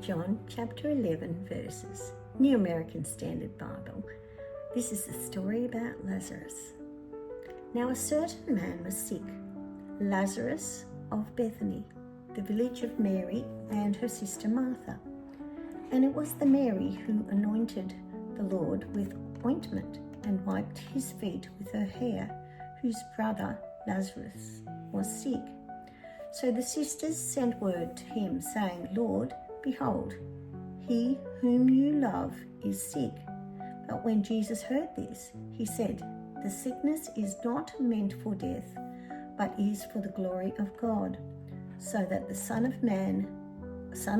John chapter 11 verses, New American Standard Bible. This is the story about Lazarus. Now a certain man was sick, Lazarus of Bethany, the village of Mary and her sister Martha. And it was the Mary who anointed the Lord with ointment and wiped his feet with her hair, whose brother Lazarus was sick. So the sisters sent word to him, saying, Lord, behold, he whom you love is sick. But when Jesus heard this, he said, the sickness is not meant for death, but is for the glory of God, so that the Son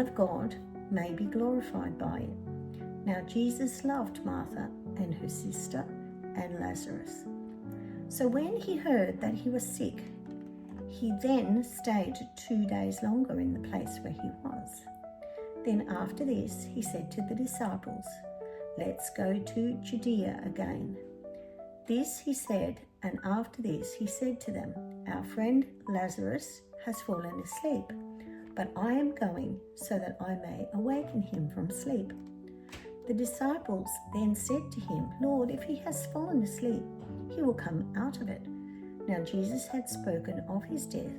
of God, may be glorified by it. Now Jesus loved Martha and her sister and Lazarus. So when he heard that he was sick, he then stayed 2 days longer in the place where he was. Then after this, he said to the disciples, let's go to Judea again. This he said, and after this he said to them, our friend Lazarus has fallen asleep, but I am going so that I may awaken him from sleep. The disciples then said to him, Lord, if he has fallen asleep, he will come out of it. Now Jesus had spoken of his death,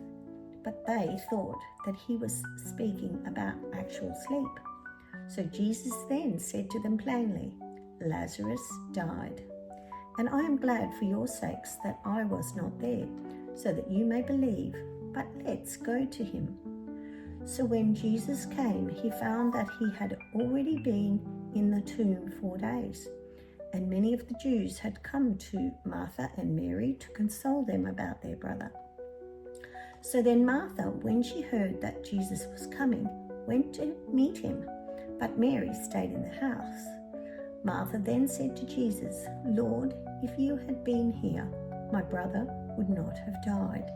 but they thought that he was speaking about actual sleep. So Jesus then said to them plainly, Lazarus died, and I am glad for your sakes that I was not there, so that you may believe, but let's go to him. So when Jesus came, he found that he had already been in the tomb 4 days, and many of the Jews had come to Martha and Mary to console them about their brother. So then Martha, when she heard that Jesus was coming, went to meet him, but Mary stayed in the house. Martha then said to Jesus, Lord, if you had been here, my brother would not have died.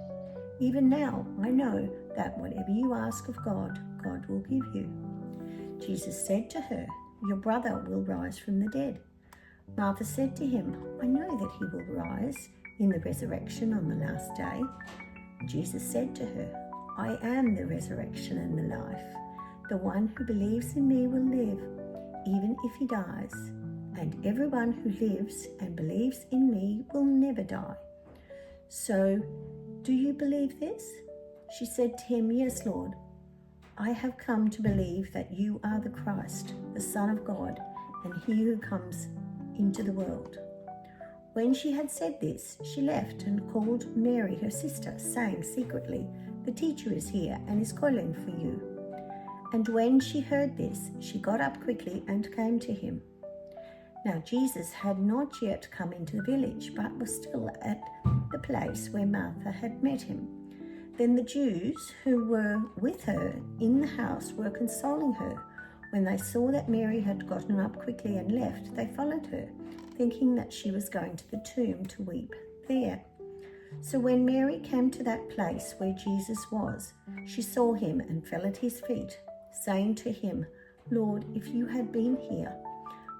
Even now I know that whatever you ask of God, God will give you. Jesus said to her, your brother will rise from the dead. Martha said to him, I know that he will rise in the resurrection on the last day. Jesus said to her, I am the resurrection and the life. The one who believes in me will live, even if he dies. And everyone who lives and believes in me will never die. So, do you believe this? She said to him, yes, Lord. I have come to believe that you are the Christ, the Son of God, and he who comes into the world. When she had said this, she left and called Mary, her sister, saying secretly, the teacher is here and is calling for you. And when she heard this, she got up quickly and came to him. Now Jesus had not yet come into the village, but was still at the place where Martha had met him. Then the Jews who were with her in the house were consoling her. When they saw that Mary had gotten up quickly and left, they followed her, thinking that she was going to the tomb to weep there. So when Mary came to that place where Jesus was, she saw him and fell at his feet, saying to him, Lord, if you had been here,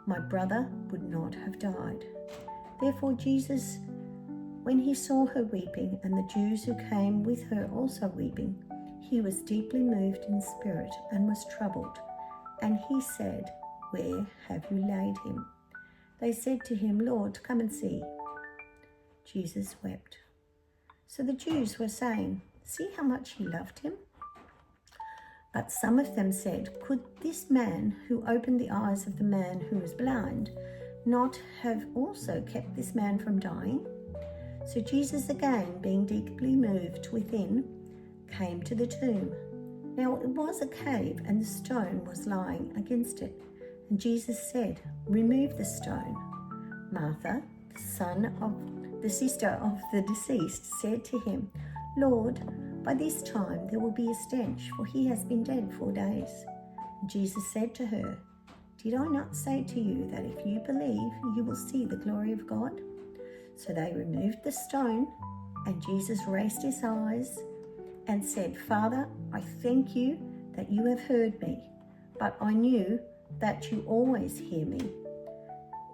my brother would not have died. Therefore Jesus, when he saw her weeping, and the Jews who came with her also weeping, he was deeply moved in spirit and was troubled. And he said, where have you laid him? They said to him, Lord, come and see. Jesus wept. So the Jews were saying, see how much he loved him? But some of them said, could this man who opened the eyes of the man who was blind not have also kept this man from dying? So Jesus, again being deeply moved within, came to the tomb. Now it was a cave, and the stone was lying against it. And Jesus said, remove the stone. Martha, the sister of the deceased, said to him, Lord, by this time there will be a stench, for he has been dead 4 days. And Jesus said to her, did I not say to you that if you believe, you will see the glory of God? So they removed the stone, and Jesus raised his eyes and said, Father, I thank you that you have heard me, but I knew that you always hear me.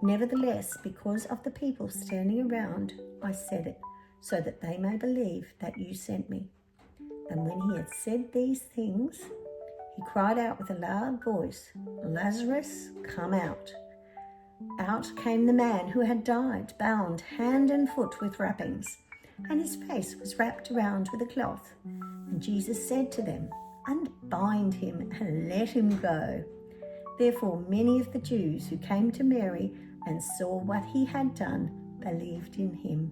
Nevertheless, because of the people standing around, I said it, so that they may believe that you sent me. And when he had said these things, he cried out with a loud voice, "Lazarus, come out." Out came the man who had died, bound hand and foot with wrappings, and his face was wrapped around with a cloth. And Jesus said to them, "Unbind him and let him go." Therefore many of the Jews who came to Mary and saw what he had done believed in him.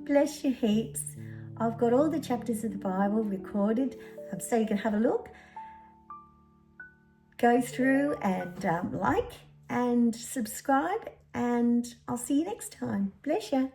Bless you heaps. I've got all the chapters of the Bible recorded so you can have a look. Go through and like and subscribe, and I'll see you next time. Bless you.